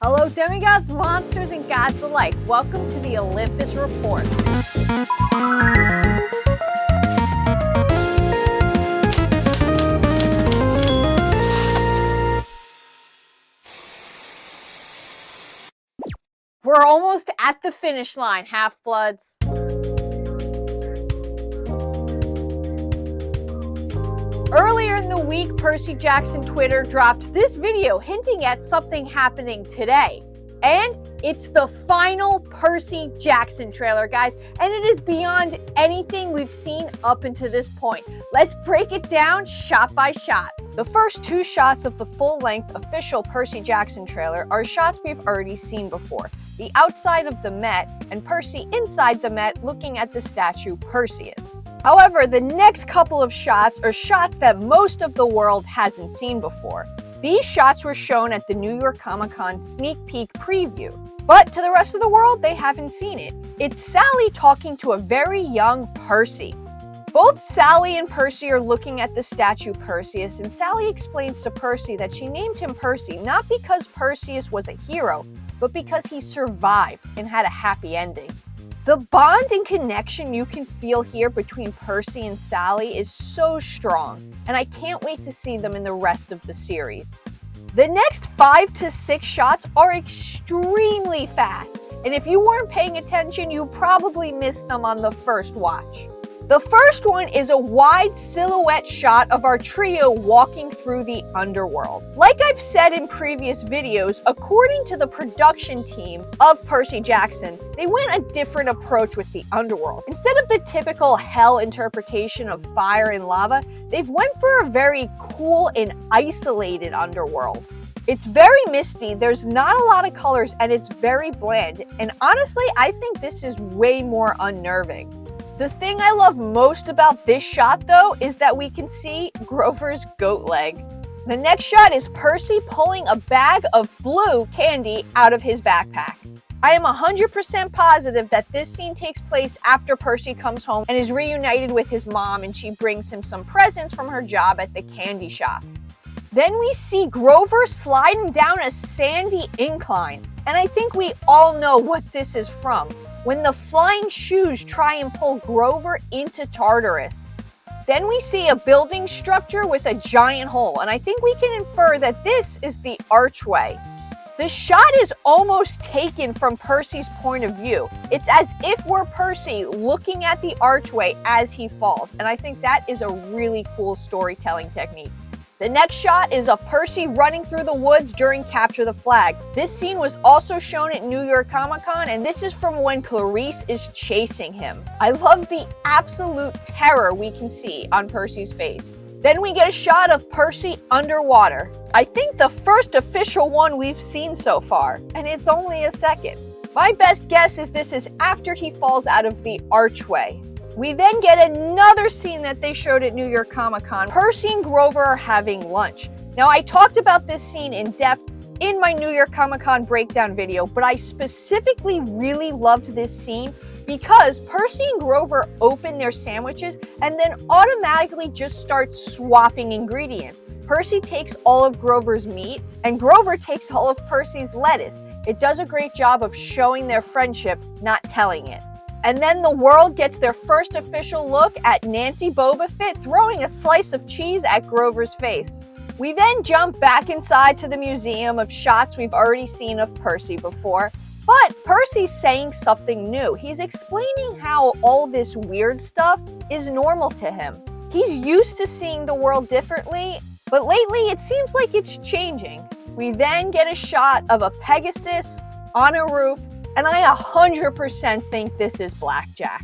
Hello, demigods, monsters, and gods alike. Welcome to the Olympus Report. We're almost at the finish line, Half-Bloods. Earlier in the week, Percy Jackson Twitter dropped this video hinting at something happening today. And it's the final Percy Jackson trailer, guys, and it is beyond anything we've seen up until this point. Let's break it down shot by shot. The first two shots of the full-length official Percy Jackson trailer are shots we've already seen before. The outside of the Met and Percy inside the Met looking at the statue Perseus. However, the next couple of shots are shots that most of the world hasn't seen before. These shots were shown at the New York Comic-Con sneak peek preview, but to the rest of the world, they haven't seen it. It's Sally talking to a very young Percy. Both Sally and Percy are looking at the statue Perseus, and Sally explains to Percy that she named him Percy not because Perseus was a hero, but because he survived and had a happy ending. The bond and connection you can feel here between Percy and Sally is so strong, and I can't wait to see them in the rest of the series. The next 5 to 6 shots are extremely fast, and if you weren't paying attention, you probably missed them on the first watch. The first one is a wide silhouette shot of our trio walking through the underworld. Like I've said in previous videos, according to the production team of Percy Jackson, they went a different approach with the underworld. Instead of the typical hell interpretation of fire and lava, they've went for a very cool and isolated underworld. It's very misty, there's not a lot of colors, and it's very bland. And honestly, I think this is way more unnerving. The thing I love most about this shot, though, is that we can see Grover's goat leg. The next shot is Percy pulling a bag of blue candy out of his backpack. I am 100% positive that this scene takes place after Percy comes home and is reunited with his mom, and she brings him some presents from her job at the candy shop. Then we see Grover sliding down a sandy incline, and I think we all know what this is from. When the flying shoes try and pull Grover into Tartarus. Then we see a building structure with a giant hole, and I think we can infer that this is the archway. The shot is almost taken from Percy's point of view. It's as if we're Percy looking at the archway as he falls, and I think that is a really cool storytelling technique. The next shot is of Percy running through the woods during Capture the Flag. This scene was also shown at New York Comic-Con, and this is from when Clarice is chasing him. I love the absolute terror we can see on Percy's face. Then we get a shot of Percy underwater. I think the first official one we've seen so far, and it's only a second. My best guess is this is after he falls out of the archway. We then get another scene that they showed at New York Comic-Con. Percy and Grover are having lunch. Now, I talked about this scene in depth in my New York Comic-Con breakdown video, but I specifically really loved this scene because Percy and Grover open their sandwiches and then automatically just start swapping ingredients. Percy takes all of Grover's meat, and Grover takes all of Percy's lettuce. It does a great job of showing their friendship, not telling it. And then the world gets their first official look at Nancy Boba Fett throwing a slice of cheese at Grover's face. We then jump back inside to the museum of shots we've already seen of Percy before, but Percy's saying something new. He's explaining how all this weird stuff is normal to him. He's used to seeing the world differently, but lately it seems like it's changing. We then get a shot of a Pegasus on a roof, and I 100% think this is Blackjack.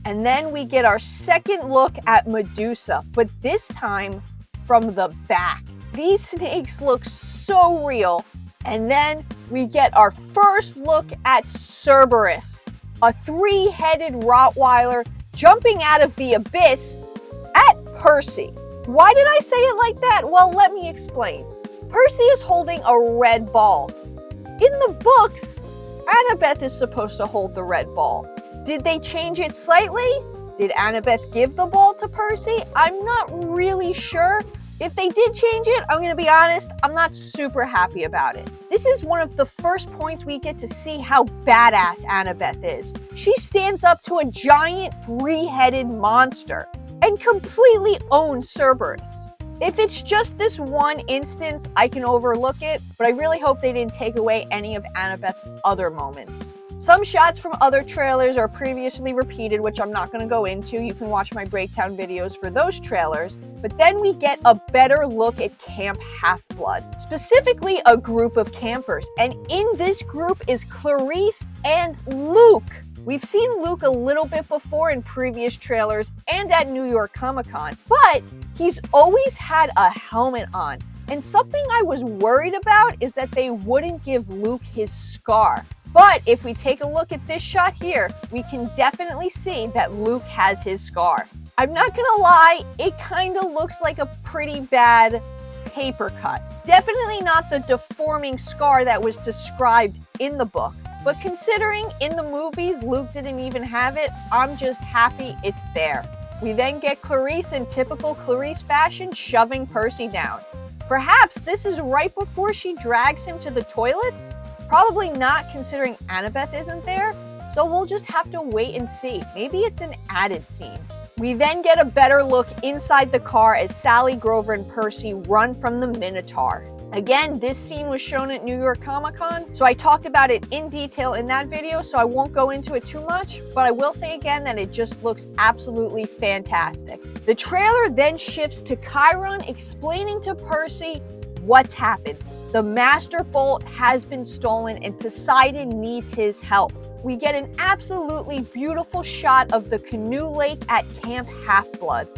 And then we get our second look at Medusa, but this time from the back. These snakes look so real. And then we get our first look at Cerberus, a 3-headed Rottweiler jumping out of the abyss at Percy. Why did I say it like that? Well, let me explain. Percy is holding a red ball. In the books, Annabeth is supposed to hold the red ball. Did they change it slightly? Did Annabeth give the ball to Percy? I'm not really sure. If they did change it, I'm going to be honest, I'm not super happy about it. This is one of the first points we get to see how badass Annabeth is. She stands up to a giant three-headed monster and completely owns Cerberus. If it's just this one instance, I can overlook it, but I really hope they didn't take away any of Annabeth's other moments. Some shots from other trailers are previously repeated, which I'm not going to go into. You can watch my breakdown videos for those trailers. But then we get a better look at Camp Half-Blood, specifically a group of campers. And in this group is Clarice and Luke. We've seen Luke a little bit before in previous trailers and at New York Comic-Con, but he's always had a helmet on. And something I was worried about is that they wouldn't give Luke his scar. But if we take a look at this shot here, we can definitely see that Luke has his scar. I'm not gonna lie, it kind of looks like a pretty bad paper cut. Definitely not the deforming scar that was described in the book. But considering in the movies Luke didn't even have it, I'm just happy it's there. We then get Clarice in typical Clarice fashion shoving Percy down. Perhaps this is right before she drags him to the toilets? Probably not, considering Annabeth isn't there, so we'll just have to wait and see. Maybe it's an added scene. We then get a better look inside the car as Sally, Grover, and Percy run from the Minotaur. Again, this scene was shown at New York Comic-Con, so I talked about it in detail in that video, so I won't go into it too much, but I will say again that it just looks absolutely fantastic. The trailer then shifts to Chiron explaining to Percy what's happened. The Master Bolt has been stolen and Poseidon needs his help. We get an absolutely beautiful shot of the canoe lake at Camp Half-Blood.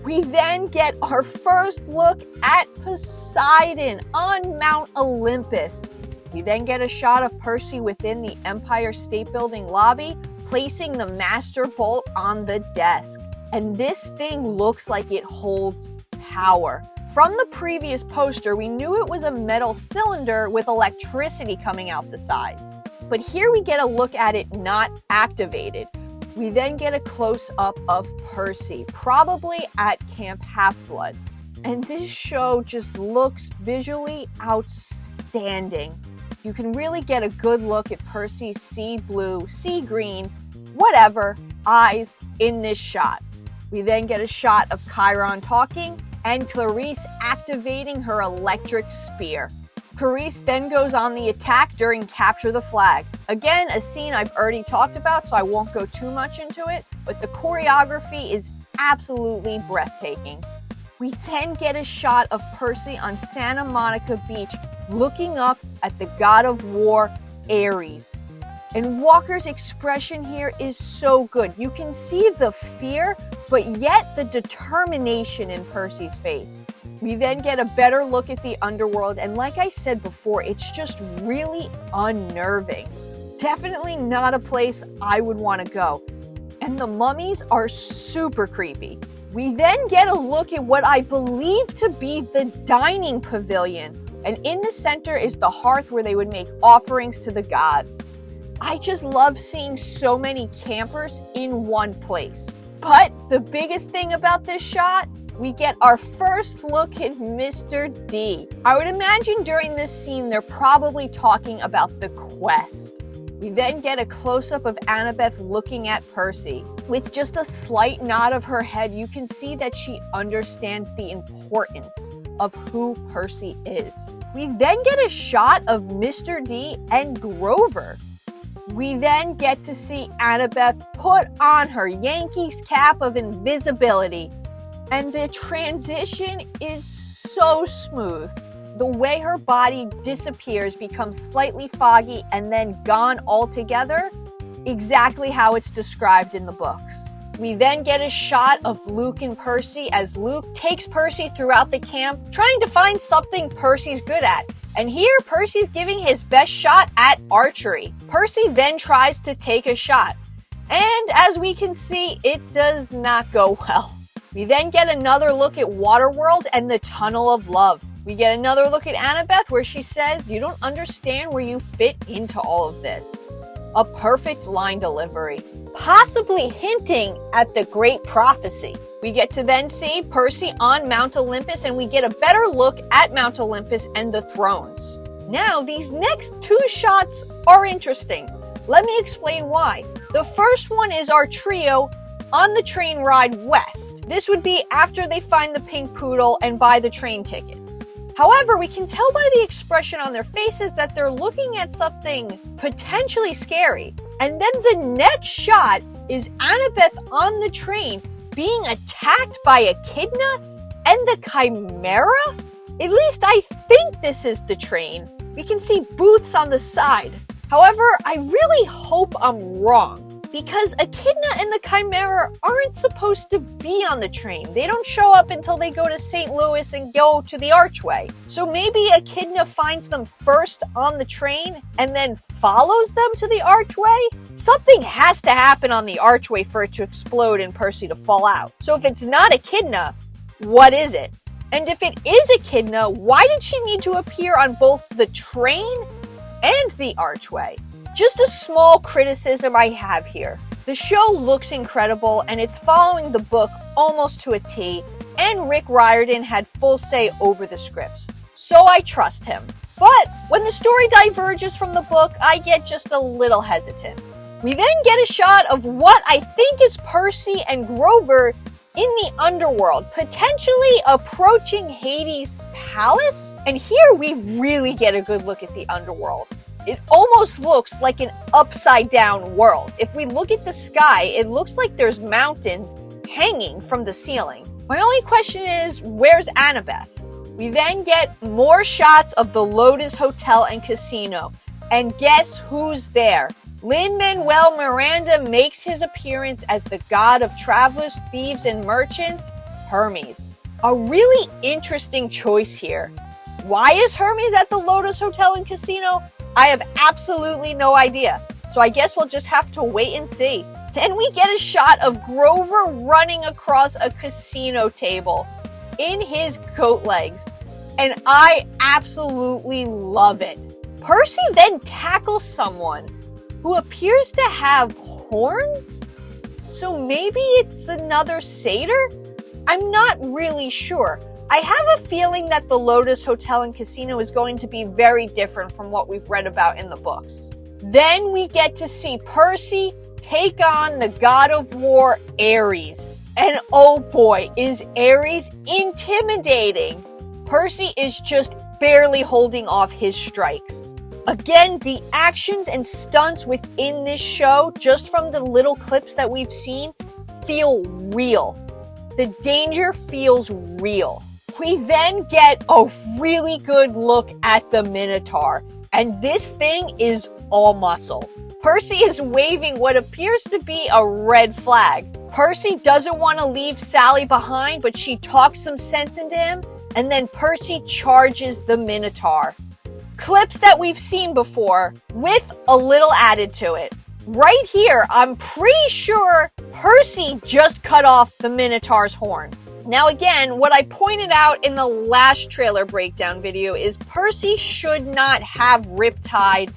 We then get our first look at Poseidon on Mount Olympus. We then get a shot of Percy within the Empire State Building lobby, placing the Master Bolt on the desk. And this thing looks like it holds power. From the previous poster, we knew it was a metal cylinder with electricity coming out the sides. But here we get a look at it not activated. We then get a close-up of Percy, probably at Camp Half-Blood. And this show just looks visually outstanding. You can really get a good look at Percy's sea blue, sea green, whatever, eyes in this shot. We then get a shot of Chiron talking and Clarice activating her electric spear. Clarice then goes on the attack during Capture the Flag. Again, a scene I've already talked about, so I won't go too much into it, but the choreography is absolutely breathtaking. We then get a shot of Percy on Santa Monica Beach looking up at the god of war, Ares. And Walker's expression here is so good. You can see the fear, but yet the determination in Percy's face. We then get a better look at the underworld, and like I said before, it's just really unnerving. Definitely not a place I would want to go. And the mummies are super creepy. We then get a look at what I believe to be the dining pavilion, and in the center is the hearth where they would make offerings to the gods. I just love seeing so many campers in one place. But the biggest thing about this shot, we get our first look at Mr. D. I would imagine during this scene they're probably talking about the quest. We then get a close-up of Annabeth looking at Percy. With just a slight nod of her head, you can see that she understands the importance of who Percy is. We then get a shot of Mr. D and Grover. We then get to see Annabeth put on her Yankees cap of invisibility. And the transition is so smooth. The way her body disappears, becomes slightly foggy, and then gone altogether, exactly how it's described in the books. We then get a shot of Luke and Percy as Luke takes Percy throughout the camp, trying to find something Percy's good at. And here, Percy's giving his best shot at archery. Percy then tries to take a shot. And as we can see, it does not go well. We then get another look at Waterworld and the Tunnel of Love. We get another look at Annabeth where she says, "You don't understand where you fit into all of this." a perfect line delivery, possibly hinting at the great prophecy. We get to then see Percy on Mount Olympus, and we get a better look at Mount Olympus and the thrones. Now, these next two shots are interesting. Let me explain why. The first one is our trio on the train ride west. This would be after they find the pink poodle and buy the train tickets. However, we can tell by the expression on their faces that they're looking at something potentially scary. And then the next shot is Annabeth on the train being attacked by Echidna and the Chimera? At least I think this is the train. We can see booths on the side. However, I really hope I'm wrong, because Echidna and the Chimera aren't supposed to be on the train. They don't show up until they go to St. Louis and go to the Archway. So maybe Echidna finds them first on the train and then follows them to the Archway? Something has to happen on the Archway for it to explode and Percy to fall out. So if it's not Echidna, what is it? And if it is Echidna, why did she need to appear on both the train and the Archway? Just a small criticism I have here. The show looks incredible and it's following the book almost to a T, and Rick Riordan had full say over the scripts, so I trust him. But when the story diverges from the book, I get just a little hesitant. We then get a shot of what I think is Percy and Grover in the underworld, potentially approaching Hades' palace. And here we really get a good look at the underworld. It almost looks like an upside down world. If we look at the sky, it looks like there's mountains hanging from the ceiling. My only question is, where's Annabeth? We then get more shots of the Lotus Hotel and Casino. And guess who's there? Lin-Manuel Miranda makes his appearance as the god of travelers, thieves, and merchants, Hermes. A really interesting choice here. Why is Hermes at the Lotus Hotel and Casino? I have absolutely no idea. So I guess we'll just have to wait and see. Then we get a shot of Grover running across a casino table in his goat legs. And I absolutely love it. Percy then tackles someone who appears to have horns? So maybe it's another satyr? I'm not really sure. I have a feeling that the Lotus Hotel and Casino is going to be very different from what we've read about in the books. Then we get to see Percy take on the god of war, Ares. And oh boy, is Ares intimidating. Percy is just barely holding off his strikes. Again, the actions and stunts within this show, just from the little clips that we've seen, feel real. The danger feels real. We then get a really good look at the Minotaur, and this thing is all muscle. Percy is waving what appears to be a red flag. Percy doesn't want to leave Sally behind, but she talks some sense into him, and then Percy charges the Minotaur. Clips that we've seen before, with a little added to it. Right here, I'm pretty sure Percy just cut off the Minotaur's horn. Now again, what I pointed out in the last trailer breakdown video is Percy should not have Riptide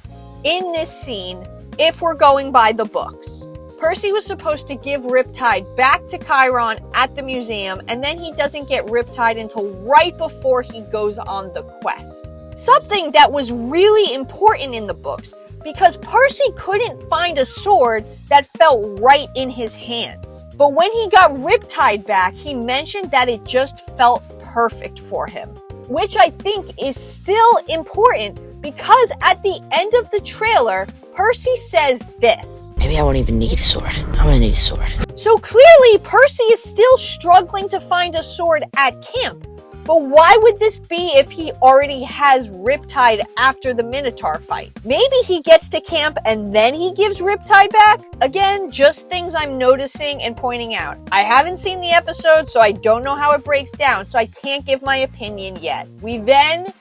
in this scene if we're going by the books. Percy was supposed to give Riptide back to Chiron at the museum, and then he doesn't get Riptide until right before he goes on the quest. Something that was really important in the books, because Percy couldn't find a sword that felt right in his hands. But when he got Riptide back, he mentioned that it just felt perfect for him, which I think is still important, because at the end of the trailer, Percy says this. Maybe I won't even need a sword. I'm gonna need a sword. So clearly, Percy is still struggling to find a sword at camp. But why would this be if he already has Riptide after the Minotaur fight? Maybe he gets to camp and then he gives Riptide back? Again, just things I'm noticing and pointing out. I haven't seen the episode, so I don't know how it breaks down, so I can't give my opinion yet. We then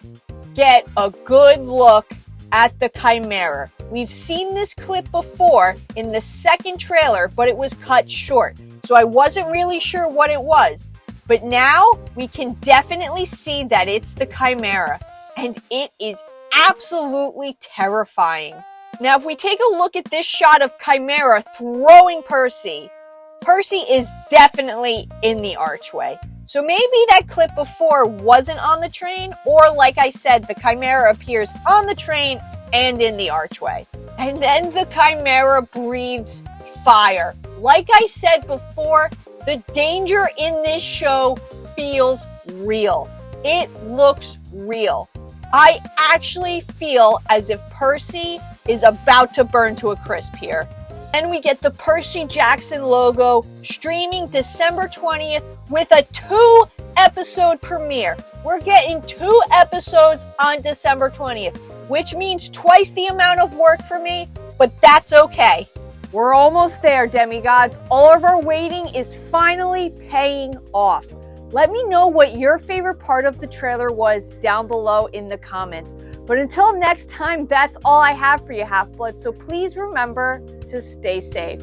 get a good look at the Chimera. We've seen this clip before in the second trailer, but it was cut short, so I wasn't really sure what it was. But now we can definitely see that it's the Chimera, and it is absolutely terrifying. Now, if we take a look at this shot of Chimera throwing Percy, Percy is definitely in the archway. So maybe that clip before wasn't on the train, or like I said, the Chimera appears on the train and in the archway. And then the Chimera breathes fire. Like I said before, the danger in this show feels real. It looks real. I actually feel as if Percy is about to burn to a crisp here. And we get the Percy Jackson logo streaming December 20th with a 2-episode premiere. We're getting 2 episodes on December 20th, which means twice the amount of work for me, but that's okay. We're almost there, demigods. All of our waiting is finally paying off. Let me know what your favorite part of the trailer was down below in the comments. But until next time, that's all I have for you, Half-Blood. So please remember to stay safe.